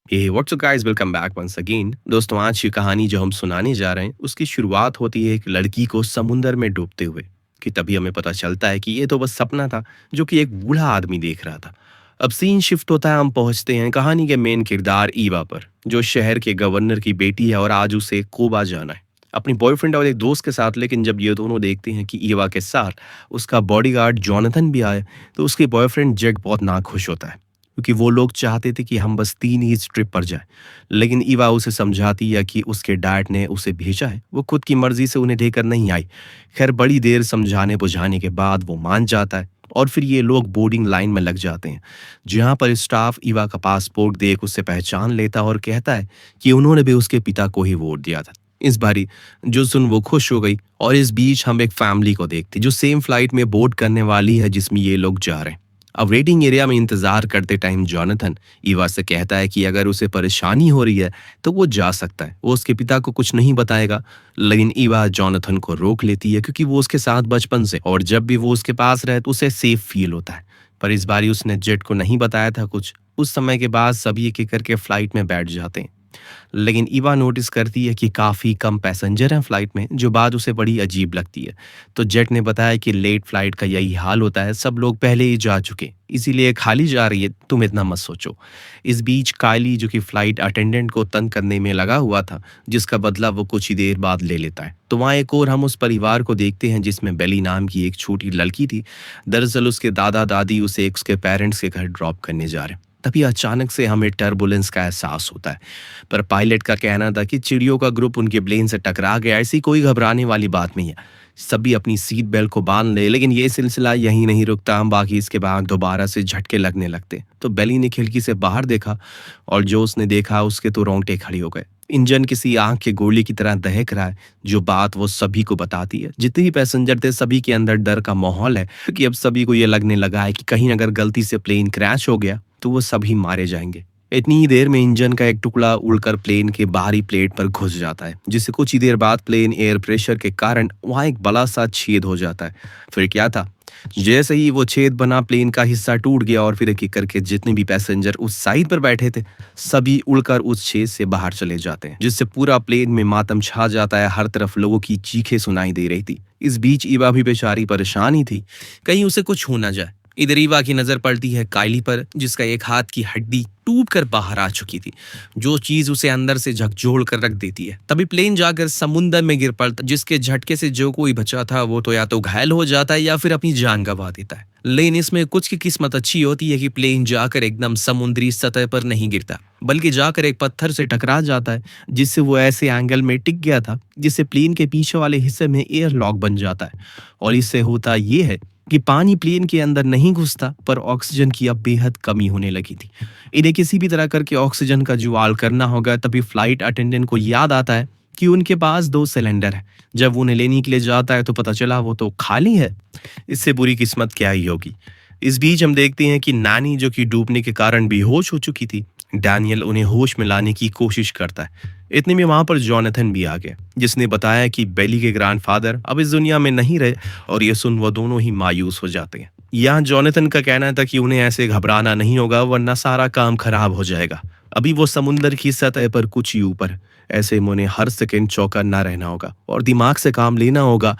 हे what's up guys, welcome back once again. दोस्तों, आज की कहानी जो हम सुनाने जा रहे हैं उसकी शुरुआत होती है एक लड़की को समुंदर में डूबते हुए। कि तभी हमें पता चलता है कि ये तो बस सपना था जो कि एक बूढ़ा आदमी देख रहा था। अब सीन शिफ्ट होता है, हम पहुंचते हैं कहानी के मेन किरदार ईवा पर, जो शहर के गवर्नर की बेटी है और आज उसे कोबा जाना है अपनी बॉयफ्रेंड और एक दोस्त के साथ। लेकिन जब ये दोनों देखते हैं कि ईवा के साथ उसका बॉडीगार्ड जॉनथन भी आए, तो उसकी बॉयफ्रेंड जेक बहुत नाखुश होता है, क्योंकि वो लोग चाहते थे कि हम बस 3 ही इस ट्रिप पर जाएं। लेकिन ईवा उसे समझाती है कि उसके डैड ने उसे भेजा है, वो खुद की मर्जी से उन्हें लेकर नहीं आई। खैर, बड़ी देर समझाने बुझाने के बाद वो मान जाता है और फिर ये लोग बोर्डिंग लाइन में लग जाते हैं, जहां पर स्टाफ ईवा का पासपोर्ट देख उसे पहचान लेता है और कहता है कि उन्होंने भी उसके पिता को ही वोट दिया था। इस बारी जो सुन वो खुश हो गई। और इस बीच हम एक फैमिली को देखते जो सेम फ्लाइट में बोर्ड करने वाली है जिसमें ये लोग जा रहे हैं। अब वेटिंग एरिया में इंतजार करते टाइम जॉनथन ईवा से कहता है कि अगर उसे परेशानी हो रही है तो वो जा सकता है, वो उसके पिता को कुछ नहीं बताएगा। लेकिन ईवा जॉनथन को रोक लेती है, क्योंकि वो उसके साथ बचपन से और जब भी वो उसके पास रहे तो उसे सेफ फील होता है। पर इस बारी उसने जेट को नहीं बताया था कुछ। उस समय के बाद सभी एक एक करके फ्लाइट में बैठ जाते हैं। लेकिन ईवा नोटिस करती है कि काफ़ी कम पैसेंजर हैं फ्लाइट में, जो बात उसे बड़ी अजीब लगती है। तो जेट ने बताया कि लेट फ्लाइट का यही हाल होता है, सब लोग पहले ही जा चुके, इसीलिए खाली जा रही है, तुम इतना मत सोचो। इस बीच कायली, जो कि फ्लाइट अटेंडेंट को तंग करने में लगा हुआ था, जिसका बदला वो कुछ ही देर बाद ले लेता है। तो वहाँ एक और हम उस परिवार को देखते हैं जिसमें बेली नाम की एक छोटी लड़की थी। दरअसल उसके दादा दादी उसे उसके पेरेंट्स के घर ड्रॉप करने जा रहे हैं। तभी अचानक से हमें टर्बुलेंस का एहसास होता है। पर पायलट का कहना था कि चिड़ियों का ग्रुप उनके प्लेन से टकरा गया, ऐसी कोई घबराने वाली बात नहीं है, सभी अपनी सीट बेल्ट को बांध ले। लेकिन ये सिलसिला यहीं नहीं रुकता, हम बाकी इसके बाद दोबारा से झटके लगने लगते। तो बेली ने खिड़की से बाहर देखा और जो उसने देखा उसके तो रोंगटे खड़ी हो गए। इंजन किसी आंख के गोली की तरह दहक रहा है, जो बात वो सभी को बताती है। जितने भी पैसेंजर थे सभी के अंदर डर का माहौल है, क्योंकि अब सभी को ये लगने लगा है कि कहीं अगर गलती से प्लेन क्रैश हो गया तो वो सभी मारे जाएंगे। इतनी ही देर में इंजन का एक टुकड़ा उड़कर प्लेन के बाहरी प्लेट पर घुस जाता है, जिससे कुछ ही देर बाद प्लेन एयर प्रेशर के कारण वहां एक बड़ा सा छेद हो जाता है। फिर क्या था, जैसे ही वो छेद बना प्लेन का हिस्सा टूट गया और फिर एक एक करके जितने भी पैसेंजर उस साइड पर बैठे थे सभी उड़कर उस छेद से बाहर चले जाते हैं, जिससे पूरा प्लेन में मातम छा जाता है। हर तरफ लोगों की चीखें सुनाई दे रही थी। इस बीच ईवा भी बेचारी परेशान ही थी, कहीं उसे कुछ हो ना जाए। इधर ईवा की नजर पड़ती है कायली पर, जिसका एक हाथ की हड्डी टूट कर बाहर आ चुकी थी, जो चीज उसे अंदर से झकझोर कर रख देती है। तभी प्लेन जाकर समुंदर में गिर पड़ता, जिसके झटके से जो कोई बचा था वो तो या तो घायल हो जाता है या फिर अपनी जान गंवा देता है। लेकिन इसमें कुछ की किस्मत अच्छी होती है कि प्लेन जाकर एकदम समुद्री सतह पर नहीं गिरता, बल्कि जाकर एक पत्थर से टकरा जाता है, जिससे वो ऐसे एंगल में टिक गया था जिससे प्लेन के पीछे वाले हिस्से में एयर लॉक बन जाता है। और इससे होता ये है कि पानी प्लेन के अंदर नहीं घुसता, पर ऑक्सीजन की अब बेहद कमी होने लगी थी। इन्हें किसी भी तरह करके ऑक्सीजन का जुगाड़ करना होगा। तभी फ्लाइट अटेंडेंट को याद आता है कि उनके पास 2 सिलेंडर है। जब वो उन्हें लेने के लिए जाता है तो पता चला वो तो खाली है। इससे बुरी किस्मत क्या ही होगी। इस बीच हम देखते हैं कि नानी, जो कि डूबने के कारण बेहोश हो चुकी थी, डैनियल उन्हें होश में लाने की कोशिश करता है। इतने में वहां पर जॉनथन भी आ गया, जिसने बताया कि बेली के ग्रैंडफादर अब इस दुनिया में नहीं रहे। और ये सुन वो दोनों ही मायूस हो जाते हैं। यहाँ जॉनथन का कहना था कि उन्हें ऐसे घबराना नहीं होगा, वरना सारा काम खराब हो जाएगा। अभी वो समुंदर की सतह पर कुछ ही ऊपर, ऐसे में उन्हें हर सेकंड चौकन्ना रहना होगा और दिमाग से काम लेना होगा।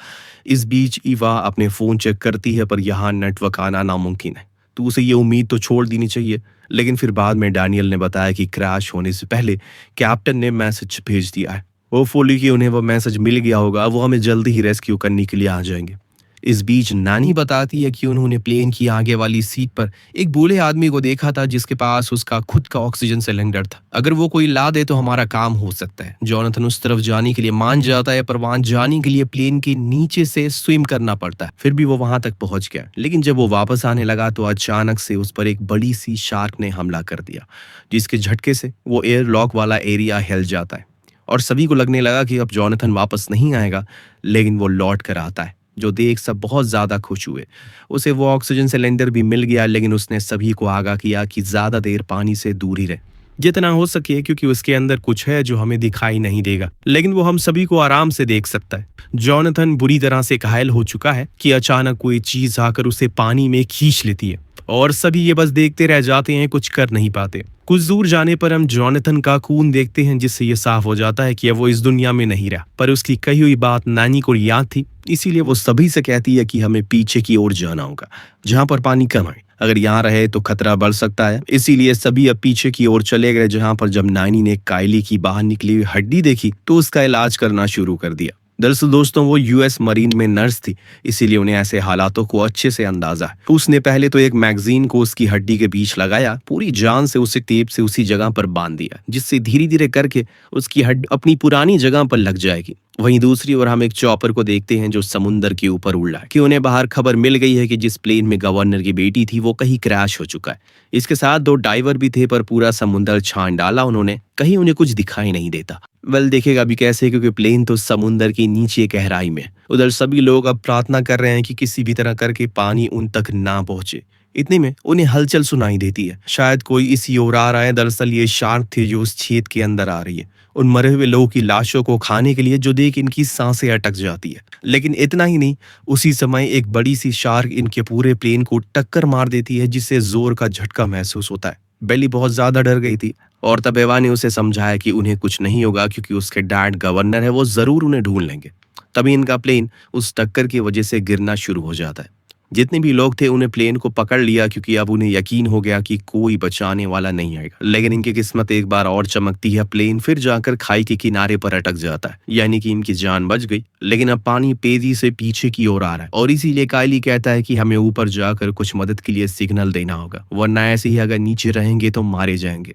इस बीच ईवा अपने फोन चेक करती है, पर यहाँ नेटवर्क आना नामुमकिन है। तो उसे ये उम्मीद तो छोड़ देनी चाहिए। लेकिन फिर बाद में डैनियल ने बताया कि क्रैश होने से पहले कैप्टन ने मैसेज भेज दिया है। होपफुली कि उन्हें वो मैसेज मिल गया होगा, वो हमें जल्दी ही रेस्क्यू करने के लिए आ जाएंगे। इस बीच नानी बताती है कि उन्होंने प्लेन की आगे वाली सीट पर एक बूढ़े आदमी को देखा था, जिसके पास उसका खुद का ऑक्सीजन सिलेंडर था। अगर वो कोई ला दे तो हमारा काम हो सकता है। जॉनथन उस तरफ जाने के लिए मान जाता है, पर वहां जाने के लिए प्लेन के नीचे से स्विम करना पड़ता है। फिर भी वो वहां तक पहुंच गया। लेकिन जब वो वापस आने लगा तो अचानक से उस पर एक बड़ी सी शार्क ने हमला कर दिया, जिसके झटके से वो एयर लॉक वाला एरिया हिल जाता है। और सभी को लगने लगा कि अब जॉनथन वापस नहीं आएगा, लेकिन वो लौट कर आता है, जो देख सब बहुत ज्यादा खुश हुए। उसे वो ऑक्सीजन सिलेंडर भी मिल गया, लेकिन उसने सभी को आगाह किया कि ज्यादा देर पानी से दूर ही रहे, जितना हो सके, क्योंकि उसके अंदर कुछ है जो हमें दिखाई नहीं देगा, लेकिन वो हम सभी को आराम से देख सकता है। जॉनथन बुरी तरह से घायल हो चुका है कि अचानक कोई चीज आकर उसे पानी में खींच लेती है और सभी ये बस देखते रह जाते हैं, कुछ कर नहीं पाते। कुछ दूर जाने पर हम जॉनथन का खून देखते हैं, जिससे ये साफ हो जाता है कि अब वो इस दुनिया में नहीं रहा, पर उसकी कही हुई बात नानी को याद थी। इसीलिए वो सभी से कहती है कि हमें पीछे की ओर जाना होगा, जहां पर पानी कम है। अगर यहाँ रहे तो खतरा बढ़ सकता है। इसीलिए सभी अब पीछे की ओर चले गए, जहां पर जब नानी ने कायली की बाहर निकली हुई हड्डी देखी तो उसका इलाज करना शुरू कर दिया। दरअसल दोस्तों, वो यूएस मरीन में नर्स थी, इसीलिए उन्हें ऐसे हालातों को अच्छे से अंदाजा है। उसने पहले तो एक मैगजीन को उसकी हड्डी के बीच लगाया, पूरी जान से उसे टेप से उसी जगह पर बांध दिया, जिससे धीरे धीरे करके उसकी हड्डी अपनी पुरानी जगह पर लग जाएगी। वहीं दूसरी ओर हम एक चॉपर को देखते हैं जो समुंदर के ऊपर उड़ रहा है कि उन्हें बाहर खबर मिल गई है कि जिस प्लेन में गवर्नर की बेटी थी वो कहीं क्रैश हो चुका है। इसके साथ दो डाइवर भी थे, पर पूरा समुंदर छान डाला उन्होंने, कहीं उन्हें कुछ दिखाई नहीं देता। वेल, देखेगा भी कैसे, क्योंकि प्लेन तो समुंदर की नीचे गहराई में। उधर सभी लोग अब प्रार्थना कर रहे हैं कि किसी भी तरह करके पानी उन तक ना पहुंचे। इतने में उन्हें हलचल सुनाई देती है, शायद कोई इसी ओर आ रहा है। दरअसल ये शार्क थी जो उस छेद के अंदर आ रही है, उन मरे हुए लोगों की लाशों को खाने के लिए, जो देख इनकी सांसें अटक जाती है। लेकिन इतना ही नहीं, उसी समय एक बड़ी सी शार्क इनके पूरे प्लेन को टक्कर मार देती है, जिससे जोर का झटका महसूस होता है। बेली बहुत ज्यादा डर गई थी और तब एवा ने उसे समझाया कि उन्हें कुछ नहीं होगा, क्योंकि उसके डैड गवर्नर है, वो जरूर उन्हें ढूंढ लेंगे। तभी इनका प्लेन उस टक्कर की वजह से गिरना शुरू हो जाता है। जितने भी लोग थे उन्हें प्लेन को पकड़ लिया, क्योंकि अब उन्हें यकीन हो गया कि कोई बचाने वाला नहीं आएगा। लेकिन इनकी किस्मत एक बार और चमकती है, प्लेन फिर जाकर खाई के किनारे पर अटक जाता है, यानी कि इनकी जान बच गई। लेकिन अब पानी तेजी से पीछे की ओर आ रहा है और इसीलिए कायली कहता है कि हमें ऊपर जाकर कुछ मदद के लिए सिग्नल देना होगा, वरना ऐसे ही अगर नीचे रहेंगे तो मारे जाएंगे।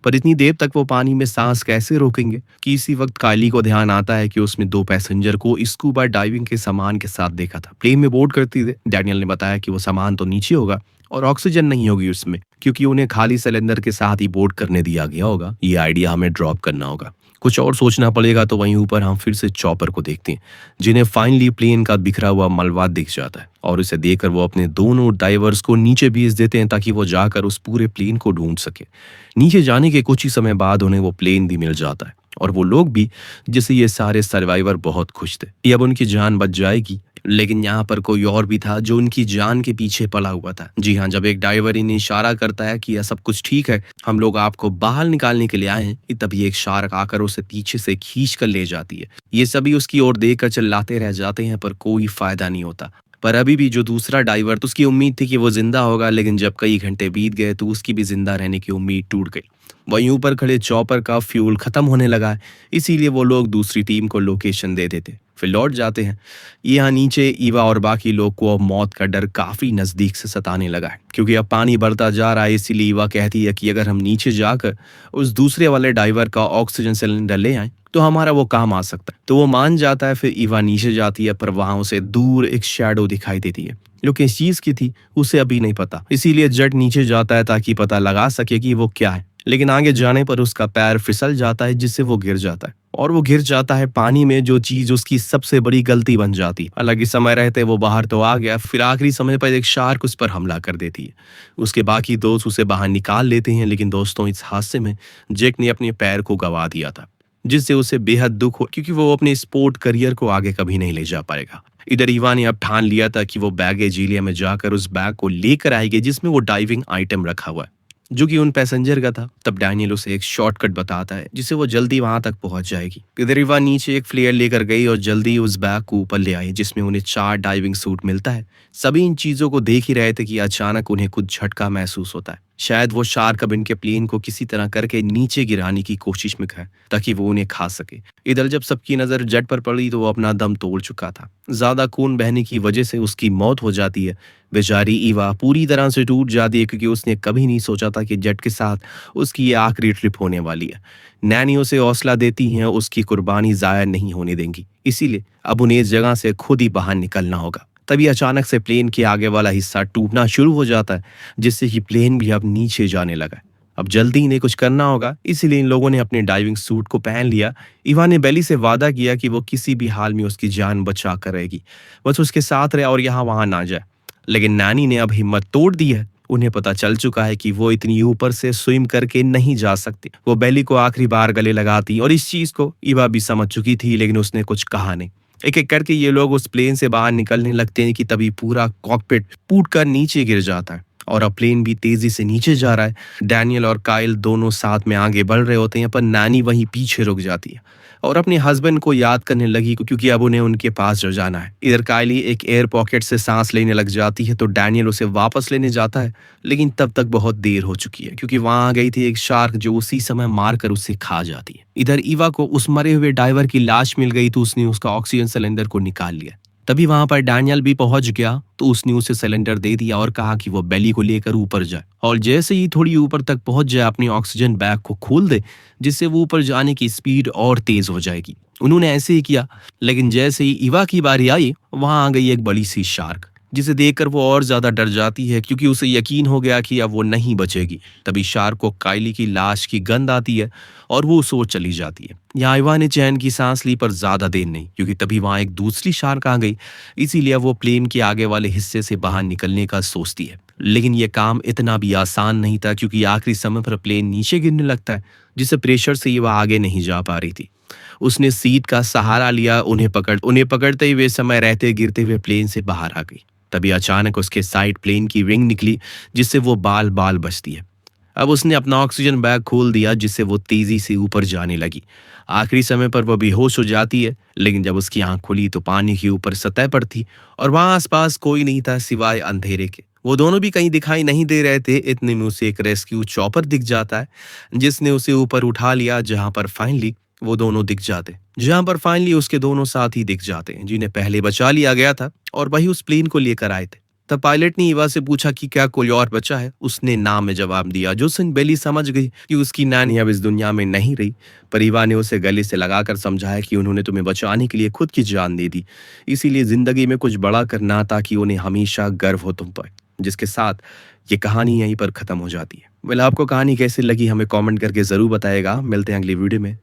पर इतनी देर तक वो पानी में सांस कैसे रोकेंगे कि इसी वक्त कायली को ध्यान आता है कि उसने दो पैसेंजर को स्कूबा डाइविंग के सामान के साथ देखा था। प्लेन में बोर्ड करते थे डैनियल ने बताया कि वो सामान तो नीचे होगा और ऑक्सीजन नहीं होगी उसमें, क्योंकि उन्हें खाली सिलेंडर के साथ ही बोर्ड करने दिया गया होगा। ये आइडिया हमें ड्रॉप करना होगा, कुछ और सोचना पड़ेगा। तो वहीं ऊपर हम फिर से चॉपर को देखते हैं, जिन्हें फाइनली प्लेन का बिखरा हुआ मलबा दिख जाता है और इसे देखकर वो अपने दोनों डाइवर्स को नीचे भेज देते हैं, ताकि वो जाकर उस पूरे प्लेन को ढूंढ सके। नीचे जाने के कुछ ही समय बाद उन्हें वो प्लेन भी मिल जाता है और वो लोग भी, जिससे ये सारे सर्वाइवर बहुत खुश थे कि अब उनकी जान बच जाएगी। लेकिन यहाँ पर कोई और भी था जो उनकी जान के पीछे पड़ा हुआ था। जी हाँ, जब एक डाइवर इन्हें इशारा करता है कि यह सब कुछ ठीक है, हम लोग आपको बाहर निकालने के लिए आए हैं, तभी एक शार्क आकर उसे पीछे से खींच कर ले जाती है। ये सभी उसकी ओर देखकर चिल्लाते रह जाते हैं, पर कोई फायदा नहीं होता। पर अभी भी जो दूसरा डाइवर, तो उसकी उम्मीद थी कि वो जिंदा होगा, लेकिन जब कई घंटे बीत गए तो उसकी भी जिंदा रहने की उम्मीद टूट गई। वहीं ऊपर खड़े चॉपर का फ्यूल खत्म होने लगा है, इसीलिए वो लोग दूसरी टीम को लोकेशन दे देते, फिर लौट जाते हैं। यहाँ नीचे ईवा और बाकी लोग को अब मौत का डर काफी नजदीक से सताने लगा है, क्योंकि अब पानी बढ़ता जा रहा है। इसीलिए ईवा कहती है कि अगर हम नीचे जाकर उस दूसरे वाले डाइवर का ऑक्सीजन सिलेंडर ले आए तो हमारा वो काम आ सकता है। तो वो मान जाता है। फिर ईवा नीचे जाती है, पर वहां उसे दूर एक शैडो दिखाई देती है, जो किस चीज की थी उसे अभी नहीं पता। इसीलिए जट नीचे जाता है ताकि पता लगा सके कि वो क्या है। लेकिन आगे जाने पर उसका पैर फिसल जाता है, जिससे वो गिर जाता है और वो गिर जाता है पानी में, जो चीज उसकी सबसे बड़ी गलती बन जाती है। हालांकि समय रहते वो बाहर तो आ गया, फिर आखिरी समय पर एक शार्क उस पर हमला कर देती है। उसके बाकी दोस्त उसे बाहर निकाल लेते हैं, लेकिन दोस्तों इस हादसे में जैक ने अपने पैर को गंवा दिया था, जिससे उसे बेहद दुख हो, क्योंकि वो अपने स्पोर्ट करियर को आगे कभी नहीं ले जा पाएगा। इधर ईवा ने अब ठान लिया था कि वो बैगेज एरिया में जाकर उस बैग को लेकर आएगी जिसमें वो डाइविंग आइटम रखा हुआ है, जो कि उन पैसेंजर का था। तब डैनियल उसे एक शॉर्टकट बताता है, जिससे वो जल्दी वहां तक पहुंच जाएगी। इधर ईवा नीचे एक फ्लेयर लेकर गई और जल्दी उस बैग को ऊपर ले आई, जिसमें उन्हें 4 डाइविंग सूट मिलता है। सभी इन चीजों को देख ही रहे थे कि अचानक उन्हें कुछ झटका महसूस होता है। शायद वो शार्क अब इनके प्लेन को किसी तरह करके नीचे गिराने की कोशिश में है, ताकि वो उन्हें खा सके। इधर जब सबकी नजर जेट पर पड़ी तो वो अपना दम तोड़ चुका था। ज्यादा खून बहने की वजह से उसकी मौत हो जाती है। बेचारी ईवा पूरी तरह से टूट जाती है, क्योंकि उसने कभी नहीं सोचा था कि जेट के साथ उसकी ये आखिरी ट्रिप होने वाली है। नैनी उसे हौसला देती हैं, उसकी कुर्बानी जाया नहीं होने देंगी, इसीलिए अब उन्हें इस जगह से खुद ही बाहर निकलना होगा। तभी अचानक से प्लेन के आगे वाला हिस्सा टूटना शुरू हो जाता है, जिससे कि प्लेन भी अब नीचे जाने लगा है। अब जल्दी इन्हें कुछ करना होगा, इसीलिए इन लोगों ने अपने डाइविंग सूट को पहन लिया। ईवा ने बेली से वादा किया कि वो किसी भी हाल में उसकी जान बचा कर रहेगी, बस उसके साथ रहे और यहाँ वहां ना जाए। लेकिन नानी ने अब हिम्मत तोड़ दी है। उन्हें पता चल चुका है कि वो इतनी ऊपर से स्विम करके नहीं जा सकती। वो बेली को आखिरी बार गले लगाती और इस चीज को ईवा भी समझ चुकी थी, लेकिन उसने कुछ कहा नहीं। एक एक करके ये लोग उस प्लेन से बाहर निकलने लगते हैं कि तभी पूरा कॉकपिट फूट कर नीचे गिर जाता है और अब प्लेन भी तेजी से नीचे जा रहा है। डैनियल और काइल दोनों साथ में आगे बढ़ रहे होते हैं, पर नानी वहीं पीछे रुक जाती है और अपने हस्बैंड को याद करने लगी, क्योंकि अब उन्हें उनके पास जाना है। इधर काइली एक एयर पॉकेट से सांस लेने लग जाती है, तो डैनियल उसे वापस लेने जाता है, लेकिन तब तक बहुत देर हो चुकी है, क्योंकि वहां आ गई थी एक शार्क जो उसी समय मारकर उसे खा जाती है। इधर ईवा को उस मरे हुए डाइवर की लाश मिल गई, तो उसने उसका ऑक्सीजन सिलेंडर को निकाल लिया। तभी वहां पर डैनियल भी पहुंच गया, तो उसने उसे सिलेंडर दे दिया और कहा कि वो बेली को लेकर ऊपर जाए, और जैसे ही थोड़ी ऊपर तक पहुंच जाए अपनी ऑक्सीजन बैग को खोल दे, जिससे वो ऊपर जाने की स्पीड और तेज हो जाएगी। उन्होंने ऐसे ही किया, लेकिन जैसे ही इवा की बारी आई, वहां आ गई एक बड़ी सी शार्क, जिसे देखकर वो और ज्यादा डर जाती है, क्योंकि उसे यकीन हो गया कि अब वो नहीं बचेगी। तभी शार्क को काइली की लाश की गंध आती है और वो सोच चली जाती है। यहाँ इवा ने चैन की सांस ली, पर ज्यादा देर नहीं, क्योंकि तभी वहां एक दूसरी शार्क आ गई। इसीलिए वो प्लेन के आगे वाले हिस्से से बाहर निकलने का सोचती है, लेकिन ये काम इतना भी आसान नहीं था, क्योंकि आखिरी समय पर प्लेन नीचे गिरने लगता है, जिससे प्रेशर से इवा आगे नहीं जा पा रही थी। उसने सीट का सहारा लिया, उन्हें पकड़ते ही वे समय रहते गिरते हुए प्लेन से बाहर आ गई। तभी अचानक उसके साइड प्लेन की विंग निकली, जिससे वो बाल बाल बचती है। अब उसने अपना ऑक्सीजन बैग खोल दिया, जिससे वो तेजी से ऊपर जाने लगी। आखिरी समय पर वो बेहोश हो जाती है, लेकिन जब उसकी आंख खुली तो पानी की ऊपर सतह पर थी और वहां आसपास कोई नहीं था सिवाय अंधेरे के। वो दोनों भी कहीं दिखाई नहीं दे रहे थे। इतने में उसे एक रेस्क्यू चॉपर दिख जाता है, जिसने उसे ऊपर उठा लिया, जहां पर फाइनली उसके दोनों साथी दिख जाते हैं, जिन्हें पहले बचा लिया गया था और वही उस प्लेन को लेकर आए थे। तब पायलट ने ईवा से पूछा कि क्या कोई और बचा है। उसने नाम में जवाब दिया, जो सुन बेली समझ गई कि उसकी नानी अब इस दुनिया में नहीं रही। पर ईवा ने उसे गले से लगाकर समझाया कि उन्होंने तुम्हें बचाने के लिए खुद की जान दे दी, इसीलिए जिंदगी में कुछ बड़ा करना, ताकि उन्हें हमेशा गर्व हो तुम पर। जिसके साथ ये कहानी यहीं पर खत्म हो जाती है। वेल, आपको कहानी कैसी लगी हमें कमेंट करके जरूर बताएगा। मिलते हैं अगली वीडियो में।